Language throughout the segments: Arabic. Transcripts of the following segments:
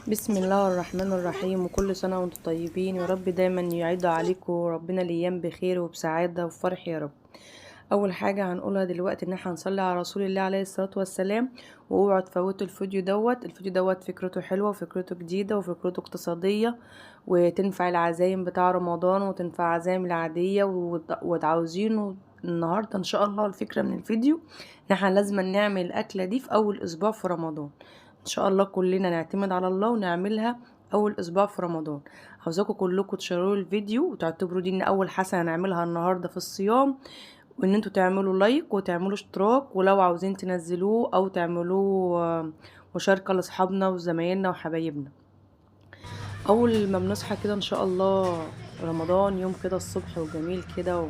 بسم الله الرحمن الرحيم، وكل سنة وانتم طيبين. يا رب دايما يعيد عليكم ربنا الايام بخير وبسعادة وفرح يا رب. اول حاجة هنقولها دلوقتي ان احنا هنصلي على رسول الله عليه الصلاة والسلام. واوعوا تفوتوا الفيديو دوت فكرته حلوة وفكرته جديدة وفكرته اقتصادية، وتنفع العزايم بتاع رمضان وتنفع عزايم العادية وتعاوزينه. النهاردة ان شاء الله الفكرة من الفيديو ان احنا لازم نعمل الاكلة دي في اول اسبوع في رمضان. ان شاء الله كلنا نعتمد على الله ونعملها اول اسبوع في رمضان. عاوزاكم كلكم تشيروا الفيديو وتعتبروا دي ان اول حسنه نعملها النهارده في الصيام، وان انتوا تعملوا لايك وتعملوا اشتراك، ولو عاوزين تنزلوه او تعملوه مشاركه لاصحابنا وزمايلنا وحبايبنا. اول ما بنصحى كده ان شاء الله رمضان يوم كده الصبح وجميل كده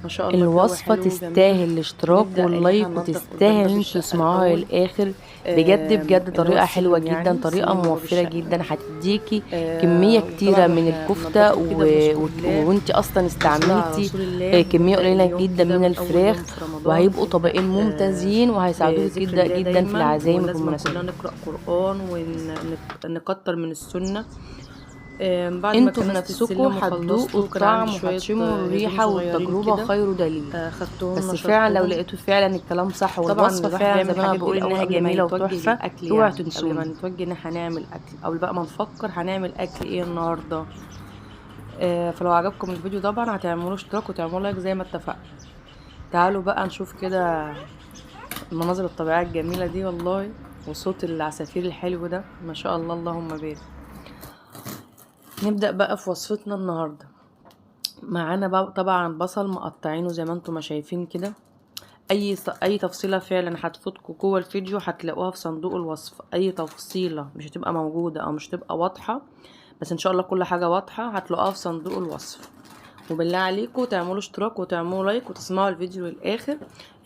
ما شاء الله الجو الوصفة حلو وجميل. تستاهل الاشتراك نبدأ ان احنا واللايك ننضف قدام وتستاهل ان باب انتوا الشقة تسمعوها الاول، للاخر. بجد بجد اللي هو طريقة حلوة السلم، جدا، يعني طريقة السلم اللي هو باب موفرة الشقة. جدا، هتديكي كمية كتيرة وطبعا من واحنا الكفتة بننضفه كده بنذكر الله وانتي اصلا والصلاة على استعملتي رسول الله، كمية ونبدأ قليلة اليوم جدا كده من من أول الفراخ، يوم في رمضان وهيبقوا نبدأ طبقين ممتازين وهيساعدوكي بذكر جدا الله جدا في دايما، العزايم وفي ولازم كلنا المناسبات. نقرأ قرآن ونكتر من السنة. بعد ما انتوا كنست بنفسكوا السلم هتدوقوا وخلصته كان عندي الطعم شوية وهتشموا هدوم الريحة، صغيرين والتجربة كده، خير دليل. خدتهم بس فعلا لو نشرتهم. لقيتوا فعلا الكلام صح طبعا والوصفة الواحد فعلا بيعمل زي ما انا الحاجات دي بقول الاول انها قبل ما جميلة يتوجه وتحفة، للاكل، اوعوا يعني قبل ما تنسوني. نتوجه ان احنا نعمل اكل، قبل بقى ما نفكر هنعمل اكل ايه النهارده. فلو عجبكم الفيديو طبعا هتعملوا اشتراك وتعملوا لايك زي ما اتفقنا. تعالوا بقى نشوف كده المناظر الطبيعية الجميلة دي والله، وصوت العصافير الحلو ده ما شاء الله اللهم بارك. نبدأ بقى في وصفتنا النهاردة. معانا بقى طبعا بصل مقطعينه زي ما انتم ما شايفين كده. اي تفصيله فعلا هتفوتكم جوه الفيديو هتلاقوها في صندوق الوصف. اي تفصيله مش هتبقى موجوده او مش هتبقى واضحه، بس ان شاء الله كل حاجه واضحه هتلاقوها في صندوق الوصف. وبالله عليكم تعملوا اشتراك وتعملوا لايك وتسمعوا الفيديو للاخر،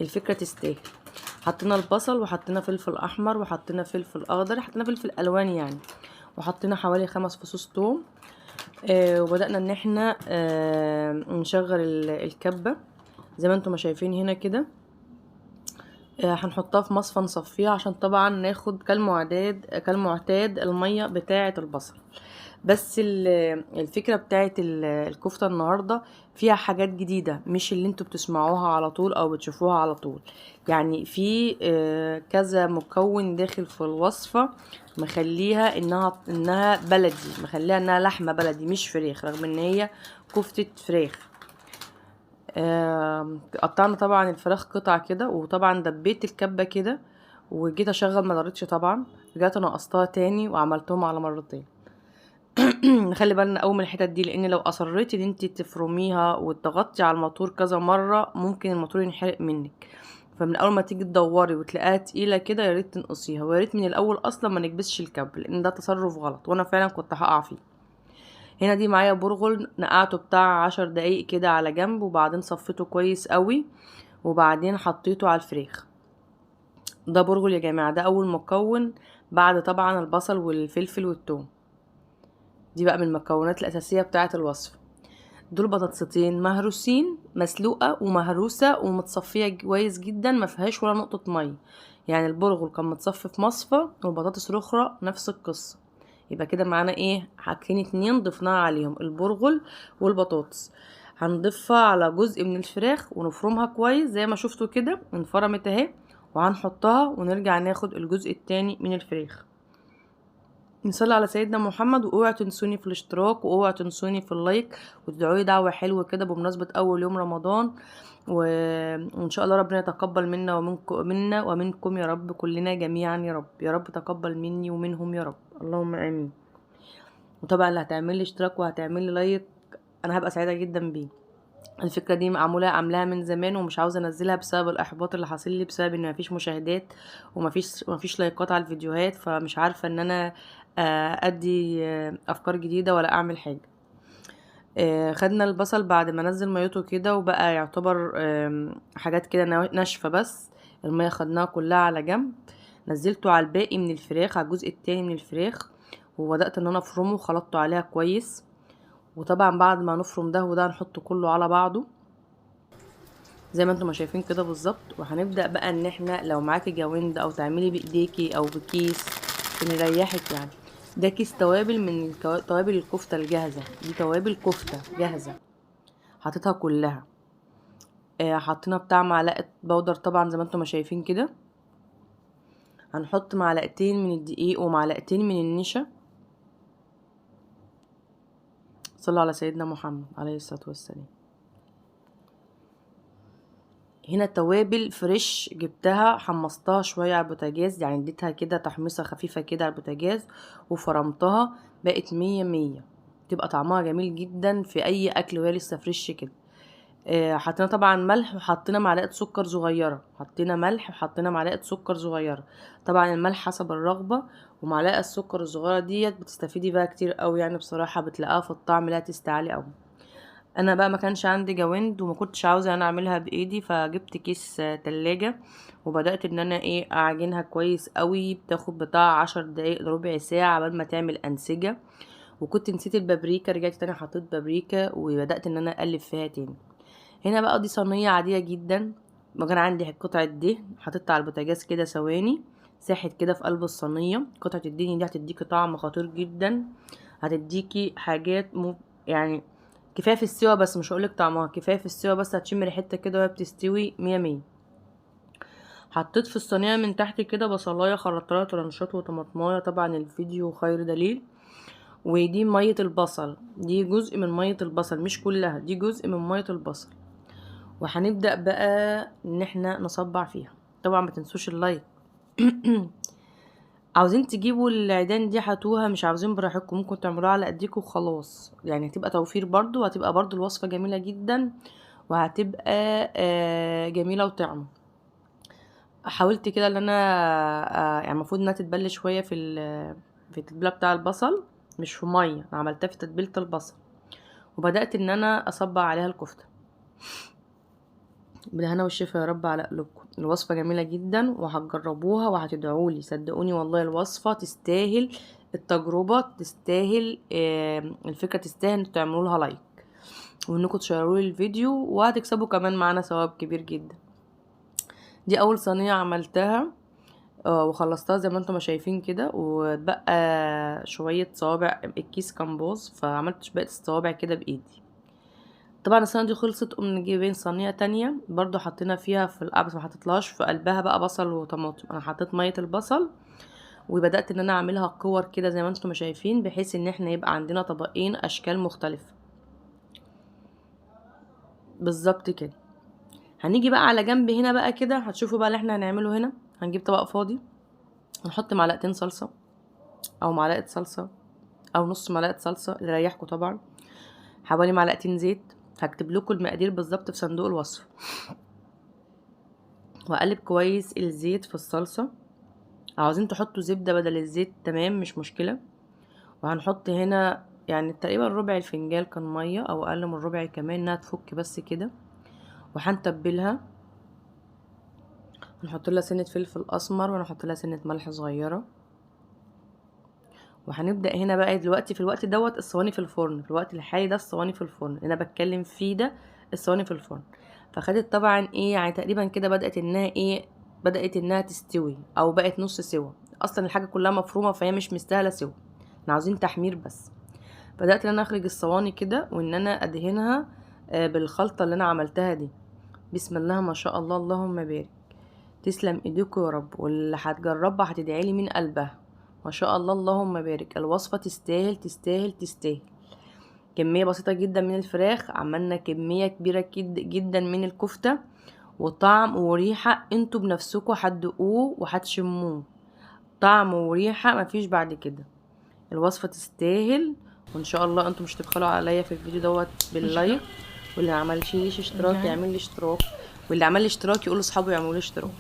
الفكره تستاهل. حطينا البصل وحطينا فلفل احمر وحطينا فلفل اخضر، حطينا فلفل الوان يعني، وحطينا حوالي 5 فصوص توم. وبدأنا ان احنا نشغل الكبة زي ما انتم ما شايفين هنا كده. هنحطها في مصفى نصفيها عشان طبعا ناخد كالمعتاد المية بتاعة البصل. بس الفكرة بتاعة الكفتة النهاردة فيها حاجات جديدة، مش اللي انتوا بتسمعوها على طول او بتشوفوها على طول. يعني في كذا مكون داخل في الوصفة مخليها انها بلدي، مخليها انها لحمة بلدي مش فراخ، رغم ان هي كفتة فراخ. قطعنا طبعا الفراخ قطع كده، وطبعا دبيت الكبة كده وجيت اشغل ما دارتش طبعا، رجعت نقصتها تاني وعملتهم على مرتين. نخلي بالنا اول من الحتت دي، لان لو اصريتي ان انت تفرميها وتضغطي على الموتور كذا مره ممكن الموتور ينحرق منك. فمن اول ما تيجي تدوري وتلاقيها تقيله كده يا ريت تنقصيها، ويا ريت من الاول اصلا ما نكبسش الكب، لان ده تصرف غلط وانا فعلا كنت هقع فيه. هنا دي معايا برغل نقعته بتاع 10 دقايق كده على جنب، وبعدين صفيته كويس قوي، وبعدين حطيته على الفراخ. ده برغل يا جماعه، ده اول مكون بعد طبعا البصل والفلفل والثوم. دي بقى من المكونات الاساسيه بتاعه الوصفه. دول بطاطستين مهروسين، مسلوقه ومهروسه ومتصفيه كويس جدا، ما فيهاش ولا نقطه ميه. يعني البرغل كان متصفي في مصفى، والبطاطس الاخرى نفس القصه. يبقى كده معانا ايه، حاجتين اتنين ضفناها عليهم، البرغل والبطاطس. هنضيفها على جزء من الفراخ ونفرمها كويس زي ما شفتوا كده انفرمت اهي، وهنحطها ونرجع ناخد الجزء التاني من الفراخ. نصلي على سيدنا محمد، واوعوا تنسوني في الاشتراك، واوعوا تنسوني في اللايك، وتدعوا لي دعوه حلوه كده بمناسبه اول يوم رمضان. وان شاء الله ربنا يتقبل منا ومنكم يا رب، كلنا جميعا يا رب. يا رب تقبل مني ومنهم يا رب، اللهم امين. وطبعا اللي هتعمل لي اشتراك وهتعمل لي لايك انا هبقى سعيده جدا بيه. الفكره دي عاملاها من زمان ومش عاوزه انزلها بسبب الاحباط اللي حاصل لي، بسبب ان مفيش مشاهدات ومفيش لايكات على الفيديوهات، فمش عارفه ان انا ادي افكار جديده ولا اعمل حاجه. خدنا البصل بعد ما نزل ميته كده وبقى يعتبر حاجات كده ناشفه، بس الميه خدناها كلها على جنب. نزلته على الباقي من الفراخ، على الجزء التاني من الفراخ، وبدات ان انا افرمه وخلطته عليها كويس. وطبعا بعد ما نفرم ده وده نحطه كله على بعضه زي ما انتم ما شايفين كده بالظبط. وهنبدا بقى ان احنا لو معاكي جويند او تعملي بايديكي او بكيس اللي يريحك يعني، ده كيس توابل من توابل الكفتة الجاهزة. دي توابل كفتة جاهزة حطيتها كلها. حطينا بتاع معلقة بودر طبعا زي ما انتم ما شايفين كده. هنحط معلقتين من الدقيق ومعلقتين من النشا. صلوا على سيدنا محمد عليه الصلاة والسلام. هنا توابل فريش جبتها حمصتها شوية على البوتاجاز، يعني اديتها كده تحميصة خفيفة كده على البوتاجاز وفرمتها، بقت 100 تبقى طعمها جميل جدا في اي اكل وهي لسه فريش كده. حطينا طبعا ملح وحطينا معلقة سكر صغيرة. حطينا ملح وحطينا معلقة سكر صغيرة. طبعا الملح حسب الرغبة، ومعلقة السكر الصغيرة ديت بتستفيدي بقى كتير قوي، يعني بصراحة بتلاقيها في الطعم لا تستعلي قوي. انا بقى ما كانش عندي جواند وما كنتش عاوزه انا اعملها بايدي، فجبت كيس تلاجة وبدات ان انا اعجنها كويس قوي. بتاخد بتاع 10 دقايق لربع ساعه قبل ما تعمل انسجه. وكنت نسيت البابريكا، رجعت تاني حطيت بابريكا وبدات ان انا اقلب فيها تاني. هنا بقى دي صينيه عاديه جدا، ما كان عندي قطعه دهن حطيتها على البوتاجاز كده ثواني، ساحت كده في قلب الصينيه. قطعه الدهن دي هتديكي طعم خطير جدا، هتديكي حاجات يعني كفايه في السوا، بس مش هقولك طعمها، كفايه في السوا بس هتشم ريحتها كده وهي بتستوي 100. حطيت في الصينيه من تحت كده بصلايه خرطتها طرنشات وطماطمايه، طبعا الفيديو خير دليل. ودي ميه البصل، دي جزء من ميه البصل مش كلها، دي جزء من ميه البصل. وهنبدا بقى ان احنا نصبع فيها. طبعا ما تنسوش اللايك. عاوزين تجيبوا العيدان دي هاتوها، مش عاوزين براحتكم، ممكن تعملوها على ايديكم وخلاص، يعني هتبقى توفير برضو، وهتبقى برضو الوصفة جميلة جدا، وهتبقى جميلة وطعمة. حاولت كده ان انا يعني المفروض انها تتبل شوية في التتبيلة بتاع البصل، مش في مية، انا عملتها في تتبيلة البصل. وبدأت ان انا اصبع عليها الكفتة. بالهنا والشفا يا رب على قلوبكم. الوصفة جميلة جدا وهتجربوها وهتدعولي، صدقوني والله الوصفة تستاهل التجربة، تستاهل الفكرة، تستاهل انكم تعملوا لها لايك وانكم تشيروا لي الفيديو، وهتكسبوا كمان معانا ثواب كبير جدا. دي اول صينية عملتها وخلصتها زي ما انتم شايفين كده، واتبقى شوية صوابع، الكيس كان باظ فعملت بقية الصوابع كده بايدي. طبعا الصينيه دي خلصت، قمنا جايبين صينيه تانية برضو حطينا فيها في القلب، بس ما حطيتلهاش في قلبها بقى بصل وطماطم، انا حطيت ميه البصل وبدات ان انا اعملها كور كده زي ما انتم شايفين، بحيث ان احنا يبقى عندنا طبقين اشكال مختلفه بالظبط كده. هنيجي بقى على جنب هنا بقى كده، هتشوفوا بقى اللي احنا هنعمله هنا. هنجيب طبق فاضي، هنحط معلقتين صلصه او معلقه صلصه او نص معلقه صلصه اللي يريحكم طبعا، حوالي معلقتين زيت، هكتب لكم المقادير بالظبط في صندوق الوصف. واقلب كويس الزيت في الصلصه، عاوزين تحطوا زبده بدل الزيت تمام مش مشكله. وهنحط هنا يعني تقريبا ربع الفنجان كان ميه او اقل من ربع كمان، انها تفك بس كده. وهنتبلها، هنحط لها سنه فلفل اسمر، وهنحط لها سنه ملح صغيره. وهنبدا هنا بقى دلوقتي في الوقت دوت الصواني في الفرن، في الوقت الحالي ده الصواني في الفرن اللي انا بتكلم فيه ده الصواني في الفرن. فخدت طبعا يعني تقريبا كده بدات انها تستوي او بقت نص سوا، اصلا الحاجه كلها مفرومه فهي مش مستاهله سوا، احنا عاوزين تحمير بس. بدات ان انا اخرج الصواني كده وان انا ادهنها بالخلطه اللي انا عملتها دي. بسم الله ما شاء الله اللهم بارك، تسلم ايديكم يا رب، واللي هتجربها هتدعيلي من قلبها ما شاء الله اللهم بارك. الوصفه تستاهل تستاهل تستاهل. كميه بسيطه جدا من الفراخ، عملنا كميه كبيره جدا من الكفته، وطعم وريحه انتوا بنفسكم هتدوقوه وهتشموه، طعم وريحه مفيش بعد كده. الوصفه تستاهل، وان شاء الله انتوا مش تبخلوا عليا في الفيديو دوت باللايك، واللي عملش ليش اشتراك يعمل لي اشتراك، واللي عمل لي اشتراك يقول لاصحابه يعملوا لي اشتراك.